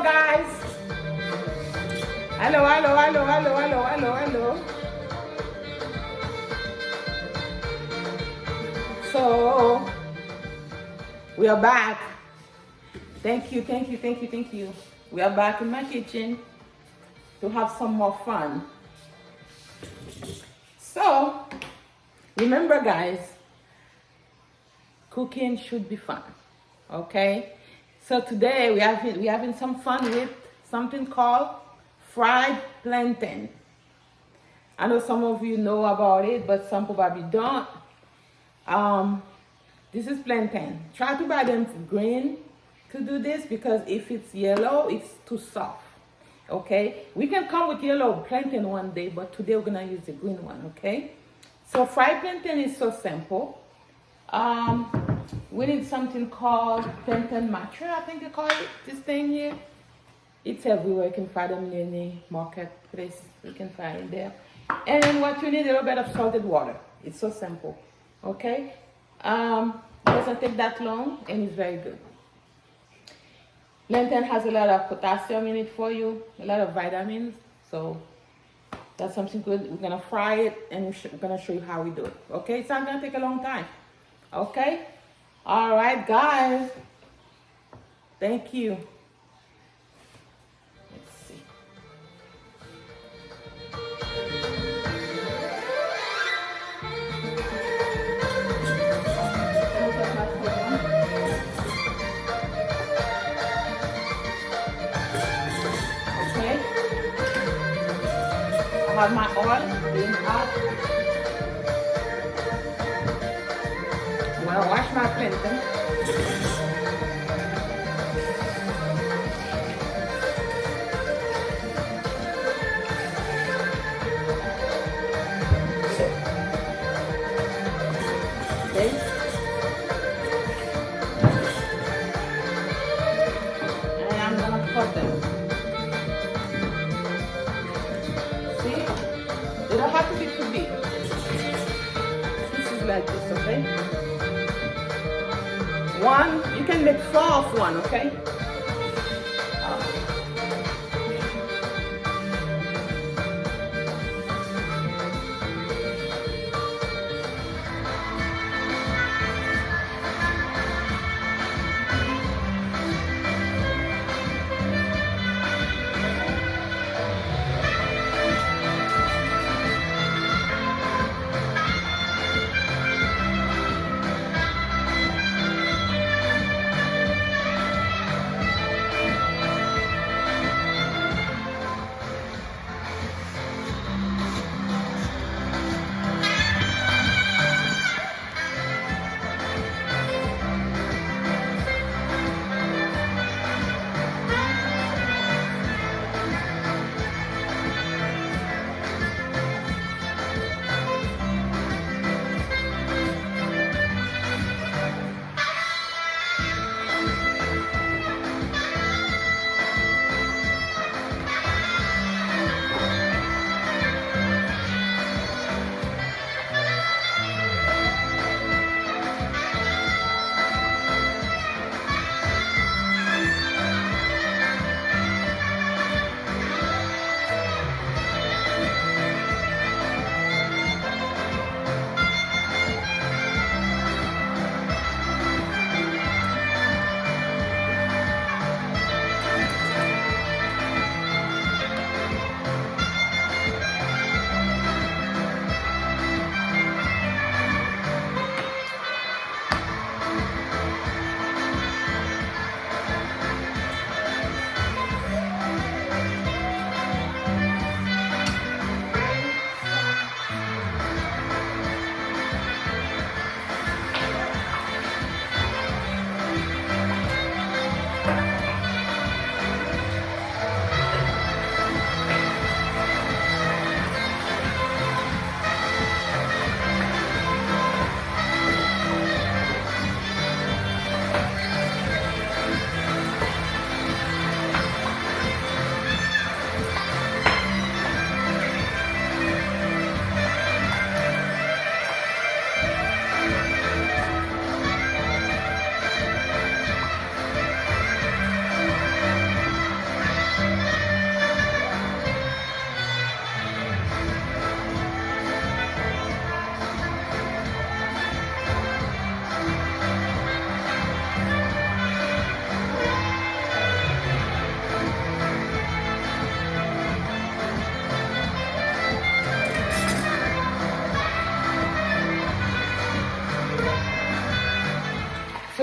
guys. Hello, hello, hello, hello, hello, hello, hello. So we are back. Thank you, thank you, thank you, thank you. We are back in my kitchen to have some more fun. So remember, guys, cooking should be fun. Okay? So today we having some fun with something called fried plantain. I know some of you know about it, but some probably don't. This is plantain. Try to buy them green to do this, because if it's yellow, it's too soft. Okay? We can come with yellow plantain one day, but today we're gonna use the green one. Okay? So fried plantain is so simple. We need something called plantain matre, I think they call it, this thing here. It's everywhere. You can find them in any marketplace. You can find it there. And what you need, a little bit of salted water. It's so simple. Okay? Doesn't take that long, and it's very good. Plantain has a lot of potassium in it for you, a lot of vitamins. So that's something good. We're gonna fry it, and we're gonna show you how we do it. Okay? It's not gonna take a long time. Okay? All right, guys. Thank you. Let's see. Okay. I have my oil being hot. I'm gonna wash my plantain. Okay. And I'm gonna cut them. See? They don't have to be too big. This is like this, okay? One, you can make 4 of one, okay?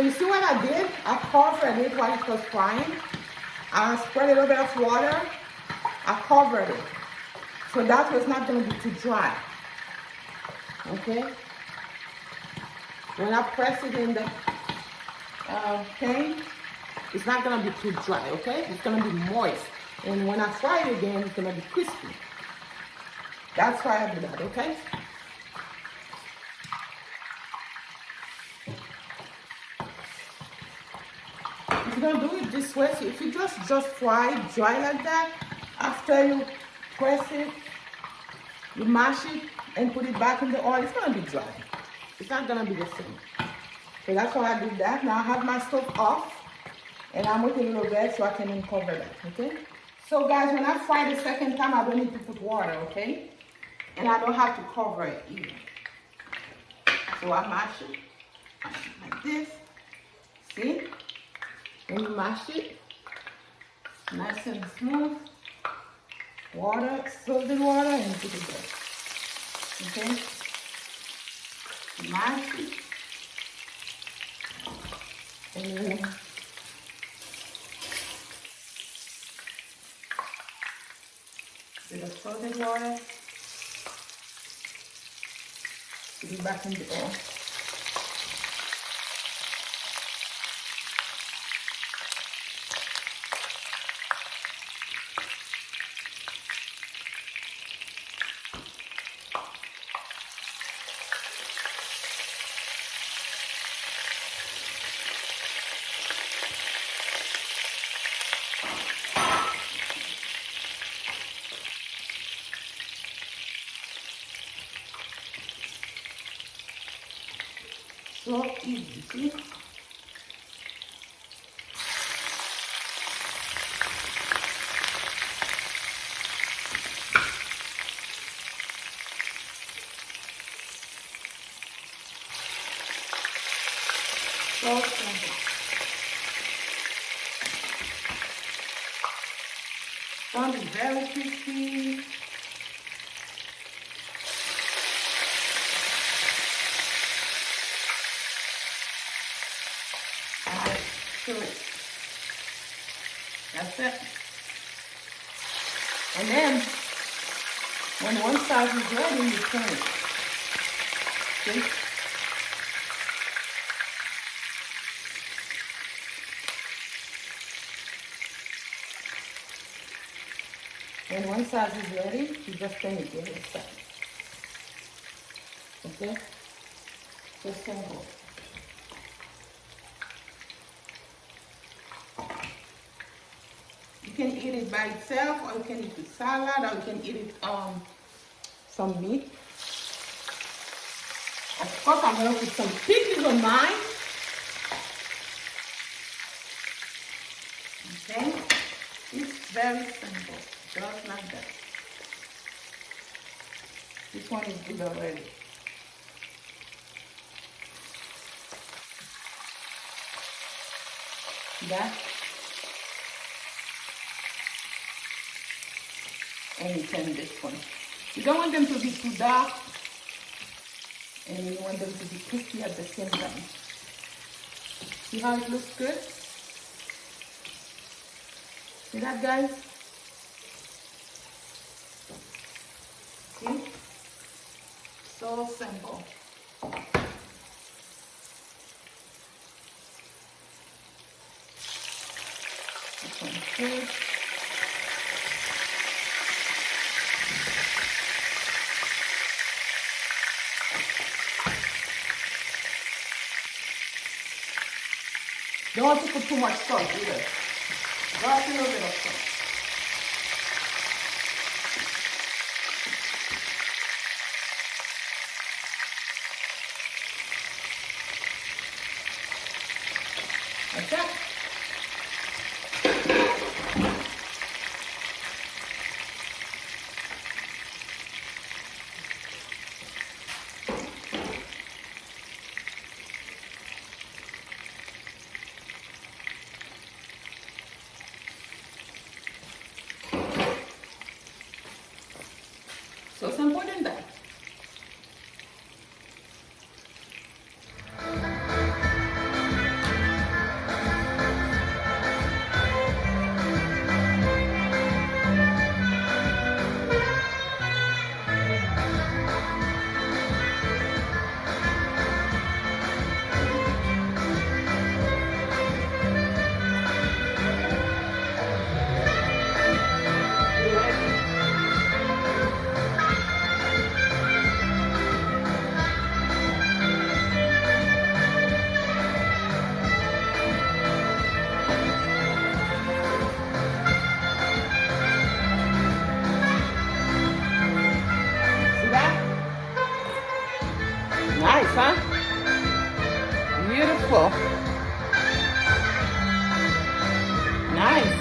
So you see what I did? I covered it while it was frying. I spread a little bit of water. I covered it. So that was not going to be too dry. Okay? When I press it in the pan, it's not going to be too dry, okay? It's going to be moist. And when I fry it again, it's going to be crispy. That's why I do that, okay? If you're going to do it this way, so if you just fry it dry like that, after you press it, you mash it and put it back in the oil, it's going to be dry. It's not going to be the same. So that's why I did that. Now I have my stove off and I'm waiting a little bit so I can uncover that, okay? So guys, when I fry the second time, I don't need to put water, okay? And I don't have to cover it either. So I mash it like this. See? When you mash it, nice and smooth. Water, salted water, and put it there. Okay? Mash it. And then with the salted water, put it back in the oil. So easy, see? So simple. Gonna be very crispy. That's it. And then, when one side is ready, you turn it. See? When one side is ready, you just turn it the other side. Okay? So simple. You can eat it by itself, or you can eat with salad, or you can eat it some meat. Of course, I'm gonna put some pickles on mine. Okay, it's very simple, just like that. This one is good already. That. And you turn this one. You don't want them to be too dark, and you want them to be crispy at the same time. See how it looks good? See that, guys? See? So simple. This one's good. Don't want to put too much salt either. Just a little bit of salt. Like that. So simple than that. simple. Nice.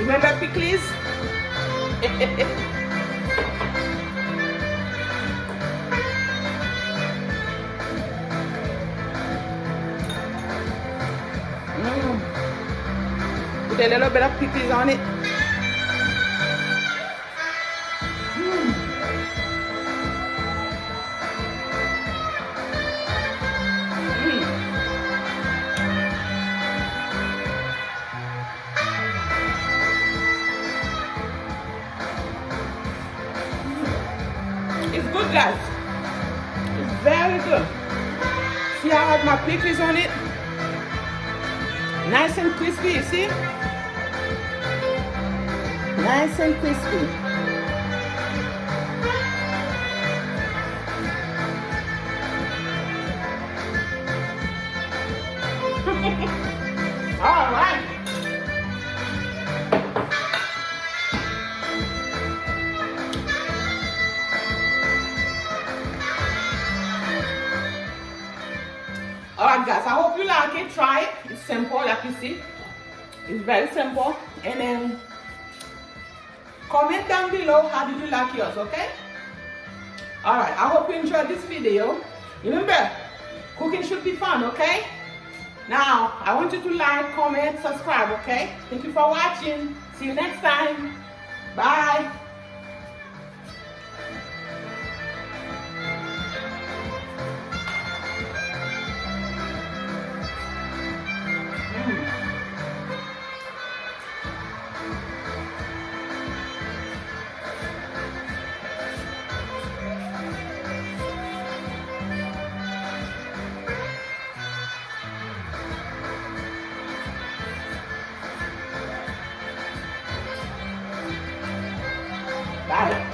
Remember pickles? Put a little bit of pickles on it. It's good, guys. It's very good. See how I have my pickles on it? Nice and crispy, you see? Nice and crispy. All right. Alright guys, I hope you like it. Try it. It's simple, like you see. It's very simple. And then comment down below how did you like yours, okay? Alright, I hope you enjoyed this video. Remember, cooking should be fun, okay? Now, I want you to like, comment, subscribe, okay? Thank you for watching. See you next time. Bye. Bye.